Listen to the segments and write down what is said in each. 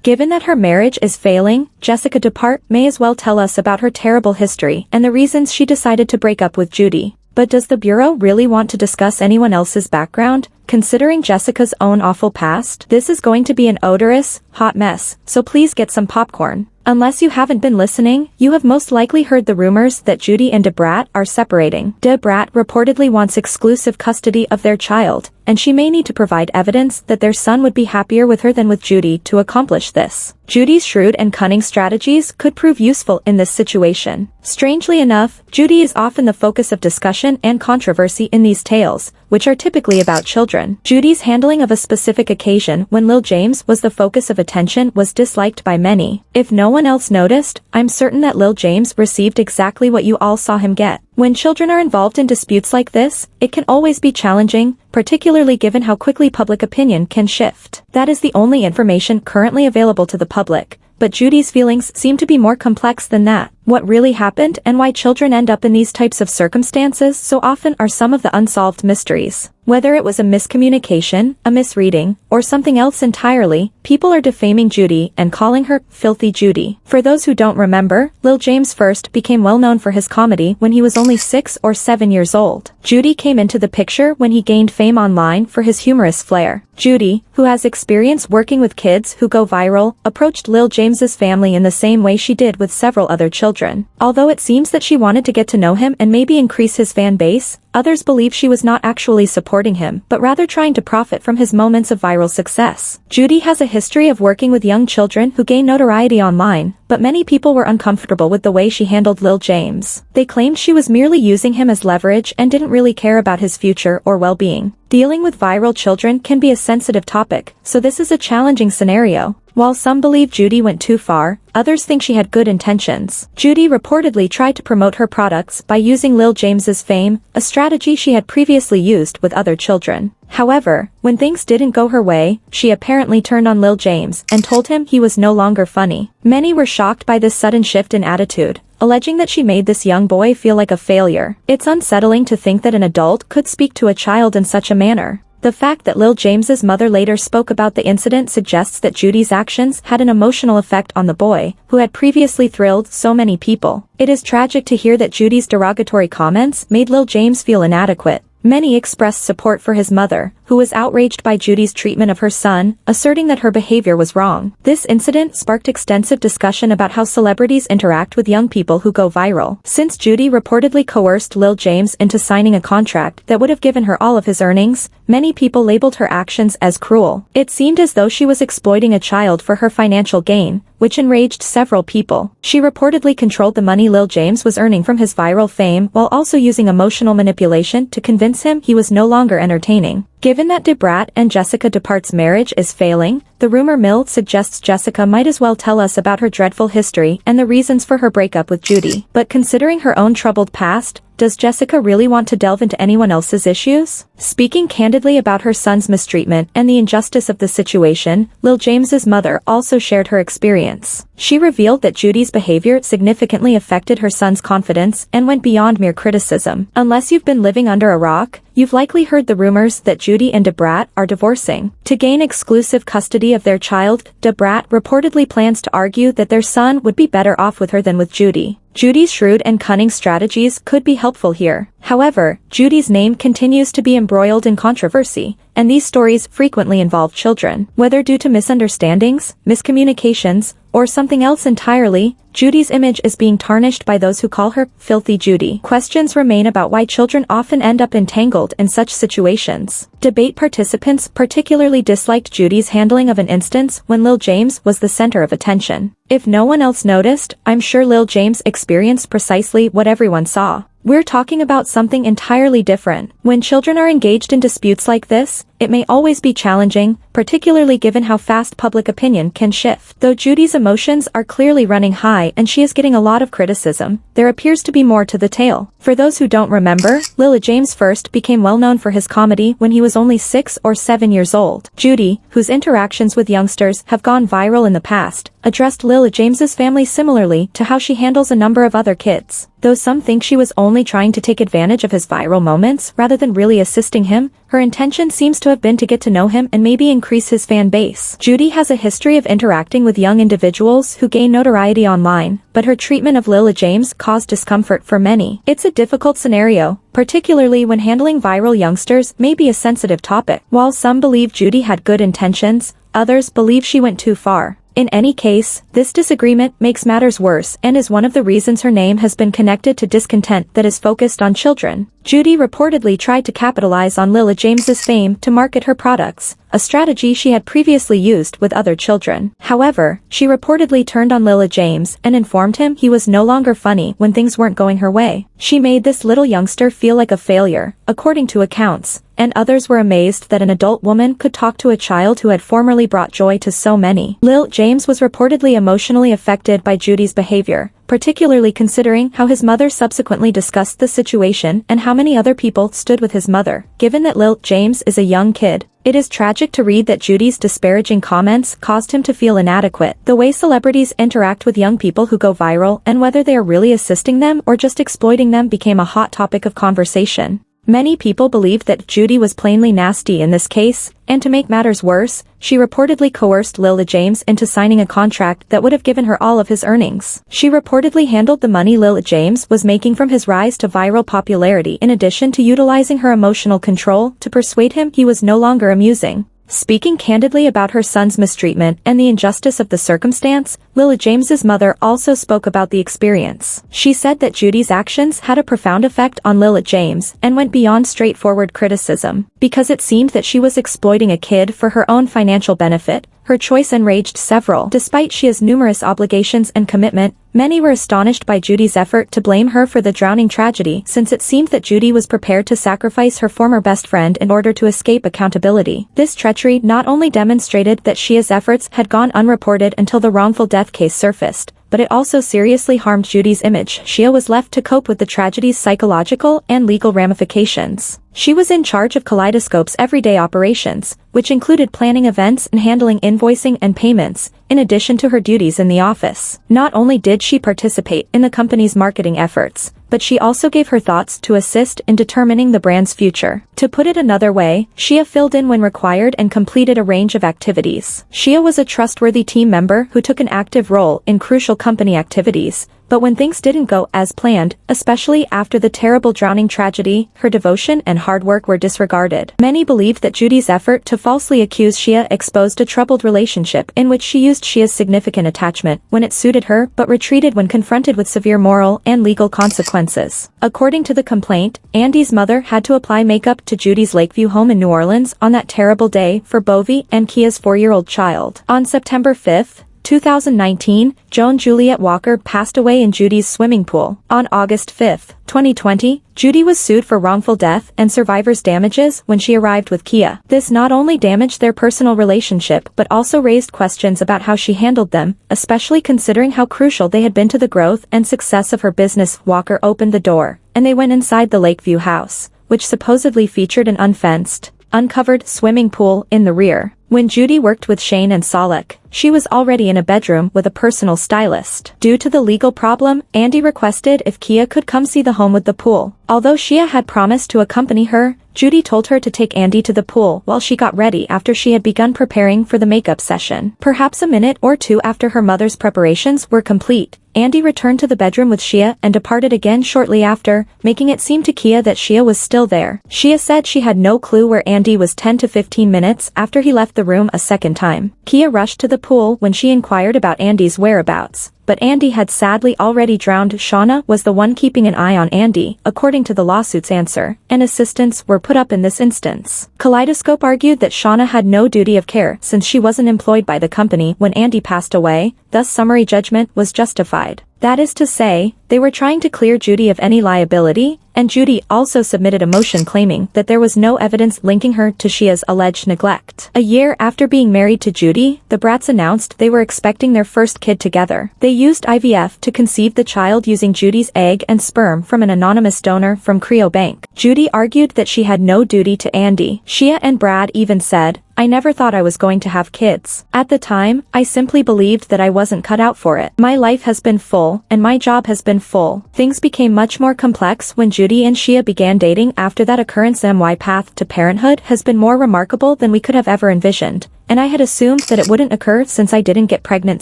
Given that her marriage is failing, Jessica Dupart may as well tell us about her terrible history and the reasons she decided to break up with Judy. But does the Bureau really want to discuss anyone else's background? Considering Jessica's own awful past, this is going to be an odorous, hot mess, so please get some popcorn. Unless you haven't been listening, you have most likely heard the rumors that Judy and Brat are separating. Brat reportedly wants exclusive custody of their child, and she may need to provide evidence that their son would be happier with her than with Judy to accomplish this. Judy's shrewd and cunning strategies could prove useful in this situation. Strangely enough, Judy is often the focus of discussion and controversy in these tales, which are typically about children. Judy's handling of a specific occasion when Lil James was the focus of attention was disliked by many. If no one else noticed, I'm certain that Lil James received exactly what you all saw him get. When children are involved in disputes like this, it can always be challenging, particularly given how quickly public opinion can shift. That is the only information currently available to the public, but Judy's feelings seem to be more complex than that. What really happened and why children end up in these types of circumstances so often are some of the unsolved mysteries. Whether it was a miscommunication, a misreading, or something else entirely, people are defaming Judy and calling her Filthy Judy. For those who don't remember, Lil James first became well known for his comedy when he was only 6 or 7 years old. Judy came into the picture when he gained fame online for his humorous flair. Judy, who has experience working with kids who go viral, approached Lil James's family in the same way she did with several other children. Although it seems that she wanted to get to know him and maybe increase his fan base, others believe she was not actually supporting him but rather trying to profit from his moments of viral success. Judy has a history of working with young children who gain notoriety online, but many people were uncomfortable with the way she handled Lil James. They claimed she was merely using him as leverage and didn't really care about his future or well-being. Dealing with viral children can be a sensitive topic, so this is a challenging scenario. While some believe Judy went too far, others think she had good intentions. Judy reportedly tried to promote her products by using Lil James's fame, a strategy she had previously used with other children. However, when things didn't go her way, she apparently turned on Lil James and told him he was no longer funny. Many were shocked by this sudden shift in attitude, alleging that she made this young boy feel like a failure. It's unsettling to think that an adult could speak to a child in such a manner. The fact that Lil James's mother later spoke about the incident suggests that Judy's actions had an emotional effect on the boy, who had previously thrilled so many people. It is tragic to hear that Judy's derogatory comments made Lil James feel inadequate. Many expressed support for his mother, who was outraged by Judy's treatment of her son, asserting that her behavior was wrong. This incident sparked extensive discussion about how celebrities interact with young people who go viral. Since Judy reportedly coerced Lil James into signing a contract that would have given her all of his earnings, many people labeled her actions as cruel. It seemed as though she was exploiting a child for her financial gain, which enraged several people. She reportedly controlled the money Lil James was earning from his viral fame while also using emotional manipulation to convince him he was no longer entertaining. Given that Brat and Jessica Dupart's marriage is failing, the rumor mill suggests Jessica might as well tell us about her dreadful history and the reasons for her breakup with Judy. But considering her own troubled past, does Jessica really want to delve into anyone else's issues? Speaking candidly about her son's mistreatment and the injustice of the situation, Lil James's mother also shared her experience. She revealed that Judy's behavior significantly affected her son's confidence and went beyond mere criticism. Unless you've been living under a rock, you've likely heard the rumors that Judy and Brat are divorcing. To gain exclusive custody of their child, Brat reportedly plans to argue that their son would be better off with her than with Judy. Judy's shrewd and cunning strategies could be helpful here. However, Judy's name continues to be embroiled in controversy, and these stories frequently involve children. Whether due to misunderstandings, miscommunications, or something else entirely, Judy's image is being tarnished by those who call her Filthy Judy. Questions remain about why children often end up entangled in such situations. Debate participants particularly disliked Judy's handling of an instance when Lil James was the center of attention. If no one else noticed, I'm sure Lil James experienced precisely what everyone saw. We're talking about something entirely different. When children are engaged in disputes like this, it may always be challenging, particularly given how fast public opinion can shift. Though Judy's emotions are clearly running high and she is getting a lot of criticism, there appears to be more to the tale. For those who don't remember, Lil James first became well known for his comedy when he was only 6 or 7 years old. Judy, whose interactions with youngsters have gone viral in the past, addressed Lil James's family similarly to how she handles a number of other kids. Though some think she was only trying to take advantage of his viral moments rather than really assisting him, Her intention seems to have been to get to know him and maybe increase his fan base. Judy has a history of interacting with young individuals who gain notoriety online, but her treatment of Lila James caused discomfort for many. It's a difficult scenario, particularly when handling viral youngsters may be a sensitive topic. While some believe Judy had good intentions, others believe she went too far. In any case, this disagreement makes matters worse and is one of the reasons her name has been connected to discontent that is focused on children. Judy reportedly tried to capitalize on Lila James's fame to market her products, a strategy she had previously used with other children. However, she reportedly turned on Lila James and informed him he was no longer funny when things weren't going her way. She made this little youngster feel like a failure, according to accounts, and others were amazed that an adult woman could talk to a child who had formerly brought joy to so many. Lil James was reportedly emotionally affected by Judy's behavior, particularly considering how his mother subsequently discussed the situation and how many other people stood with his mother. Given that Lil James is a young kid, it is tragic to read that Judy's disparaging comments caused him to feel inadequate. The way celebrities interact with young people who go viral and whether they are really assisting them or just exploiting them became a hot topic of conversation. Many people believed that Judy was plainly nasty in this case, and to make matters worse, she reportedly coerced Lila James into signing a contract that would have given her all of his earnings. She reportedly handled the money Lila James was making from his rise to viral popularity in addition to utilizing her emotional control to persuade him he was no longer amusing. Speaking candidly about her son's mistreatment and the injustice of the circumstance, Lila James's mother also spoke about the experience. She said that Judy's actions had a profound effect on Lila James and went beyond straightforward criticism. Because it seemed that she was exploiting a kid for her own financial benefit, her choice enraged several. Despite she has numerous obligations and commitment, many were astonished by Judy's effort to blame her for the drowning tragedy since it seemed that Judy was prepared to sacrifice her former best friend in order to escape accountability. This treachery not only demonstrated that Shia's efforts had gone unreported until the wrongful death case surfaced, but it also seriously harmed Judy's image. Shia was left to cope with the tragedy's psychological and legal ramifications. She was in charge of Kaleidoscope's everyday operations, which included planning events and handling invoicing and payments, in addition to her duties in the office. Not only did she participate in the company's marketing efforts, but she also gave her thoughts to assist in determining the brand's future. To put it another way, Shia filled in when required and completed a range of activities. Shia was a trustworthy team member who took an active role in crucial company activities, but when things didn't go as planned, especially after the terrible drowning tragedy, her devotion and hard work were disregarded. Many believe that Judy's effort to falsely accuse Shia exposed a troubled relationship in which she used Shia's significant attachment when it suited her but retreated when confronted with severe moral and legal consequences. According to the complaint, Andy's mother had to apply makeup to Judy's Lakeview home in New Orleans on that terrible day for Bovi and Kia's 4-year-old child. On September 5, 2019, Joan Juliet Walker passed away in Judy's swimming pool. On August 5, 2020, Judy was sued for wrongful death and survivor's damages when she arrived with Kia. This not only damaged their personal relationship but also raised questions about how she handled them, especially considering how crucial they had been to the growth and success of her business. Walker opened the door, and they went inside the Lakeview house, which supposedly featured an unfenced, uncovered swimming pool in the rear. When Judy worked with Shane and Solek, she was already in a bedroom with a personal stylist. Due to the legal problem, Andy requested if Kia could come see the home with the pool. Although Shia had promised to accompany her, Judy told her to take Andy to the pool while she got ready after she had begun preparing for the makeup session. Perhaps a minute or two after her mother's preparations were complete, Andy returned to the bedroom with Shia and departed again shortly after, making it seem to Kia that Shia was still there. Shia said she had no clue where Andy was 10 to 15 minutes after he left the room a second time. Kia rushed to the pool when she inquired about Andy's whereabouts, but Andy had sadly already drowned. Shauna was the one keeping an eye on Andy, according to the lawsuit's answer, and assistants were put up in this instance. Kaleidoscope argued that Shauna had no duty of care since she wasn't employed by the company when Andy passed away, thus summary judgment was justified. That is to say, they were trying to clear Judy of any liability, and Judy also submitted a motion claiming that there was no evidence linking her to Shia's alleged neglect. A year after being married to Judy, the Brats announced they were expecting their first kid together. They used IVF to conceive the child using Judy's egg and sperm from an anonymous donor from Creo Bank. Judy argued that she had no duty to Andy. Shia and Brad even said, "I never thought I was going to have kids. At the time, I simply believed that I wasn't cut out for it. My life has been full, full, and my job has been full. Things became much more complex when Judy and Shia began dating. After that occurrence, my path to parenthood has been more remarkable than we could have ever envisioned, and I had assumed that it wouldn't occur since I didn't get pregnant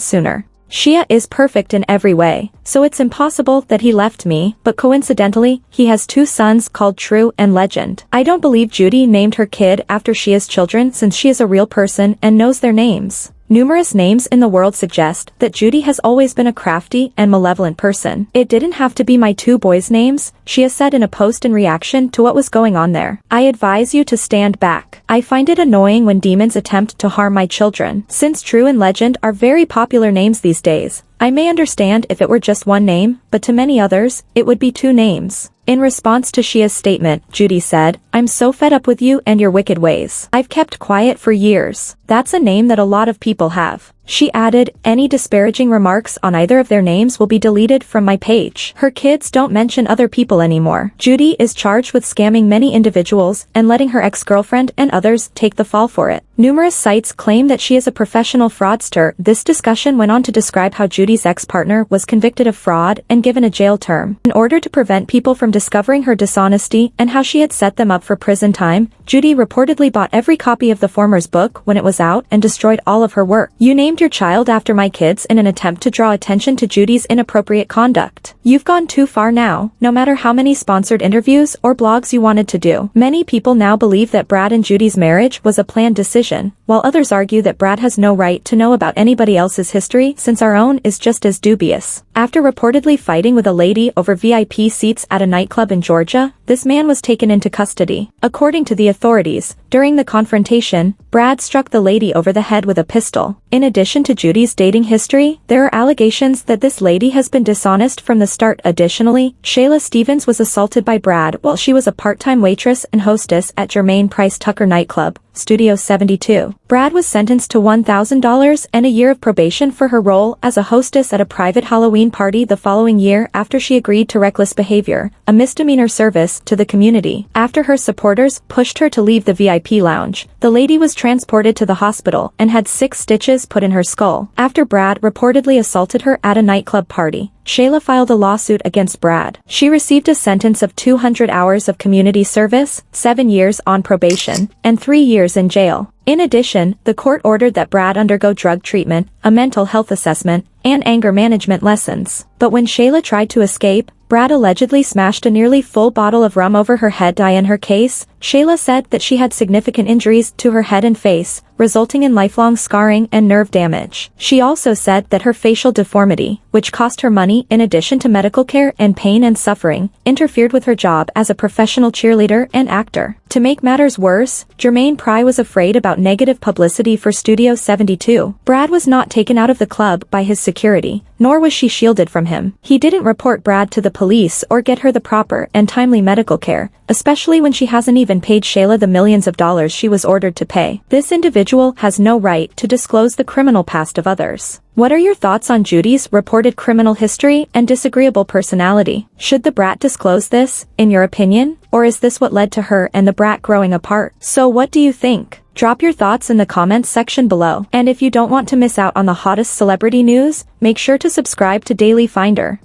sooner. Shia is perfect in every way, so it's impossible that he left me, but coincidentally, he has 2 sons called True and Legend. I don't believe Judy named her kid after Shia's children since she is a real person and knows their names. Numerous names in the world suggest that Judy has always been a crafty and malevolent person. It didn't have to be my 2 boys' names, Shia said in a post in reaction to what was going on there. I advise you to stand back. I find it annoying when demons attempt to harm my children. Since True and Legend are very popular names these days, I may understand if it were just one name, but to many others, it would be 2 names. In response to Shia's statement, Judy said, "I'm so fed up with you and your wicked ways. I've kept quiet for years." That's a name that a lot of people have. She added, "Any disparaging remarks on either of their names will be deleted from my page." Her kids don't mention other people anymore. Judy is charged with scamming many individuals and letting her ex-girlfriend and others take the fall for it. Numerous sites claim that she is a professional fraudster. This discussion went on to describe how Judy's ex-partner was convicted of fraud and given a jail term. In order to prevent people from discovering her dishonesty and how she had set them up for prison time, Judy reportedly bought every copy of the former's book when it was out and destroyed all of her work. "You named your child after my kids in an attempt to draw attention to Judy's inappropriate conduct. You've gone too far now, no matter how many sponsored interviews or blogs you wanted to do." Many people now believe that Brat and Judy's marriage was a planned decision, while others argue that Brat has no right to know about anybody else's history since our own is just as dubious. After reportedly fighting with a lady over VIP seats at a nightclub in Georgia, this man was taken into custody. According to the authorities, during the confrontation, Brad struck the lady over the head with a pistol. In addition to Judy's dating history, there are allegations that this lady has been dishonest from the start. Additionally, Shayla Stevens was assaulted by Brad while she was a part-time waitress and hostess at Jermaine Price Tucker nightclub, Studio 72. Brad was sentenced to $1,000 and a year of probation for her role as a hostess at a private Halloween party the following year after she agreed to reckless behavior, a misdemeanor service to the community. After her supporters pushed her to leave the VIP lounge, the lady was transported to the hospital and had 6 stitches put in her skull. After Brad reportedly assaulted her at a nightclub party, Shayla filed a lawsuit against Brad. She received a sentence of 200 hours of community service, 7 years on probation, and 3 years in jail. In addition, the court ordered that Brad undergo drug treatment, a mental health assessment, and anger management lessons. But when Shayla tried to escape, Brad allegedly smashed a nearly full bottle of rum over her head. In her case, Shayla said that she had significant injuries to her head and face, resulting in lifelong scarring and nerve damage. She also said that her facial deformity, which cost her money in addition to medical care and pain and suffering, interfered with her job as a professional cheerleader and actor. To make matters worse, Jermaine Pry was afraid about negative publicity for Studio 72. Brad was not taken out of the club by his security, nor was she shielded from him. He didn't report Brad to the police or get her the proper and timely medical care, especially when she hasn't even paid Shayla the millions of dollars she was ordered to pay. This individual has no right to disclose the criminal past of others. What are your thoughts on Judy's reported criminal history and disagreeable personality? Should the Brat disclose this, in your opinion, or is this what led to her and the Brat growing apart? So what do you think? Drop your thoughts in the comments section below. And if you don't want to miss out on the hottest celebrity news, make sure to subscribe to Daily Finder.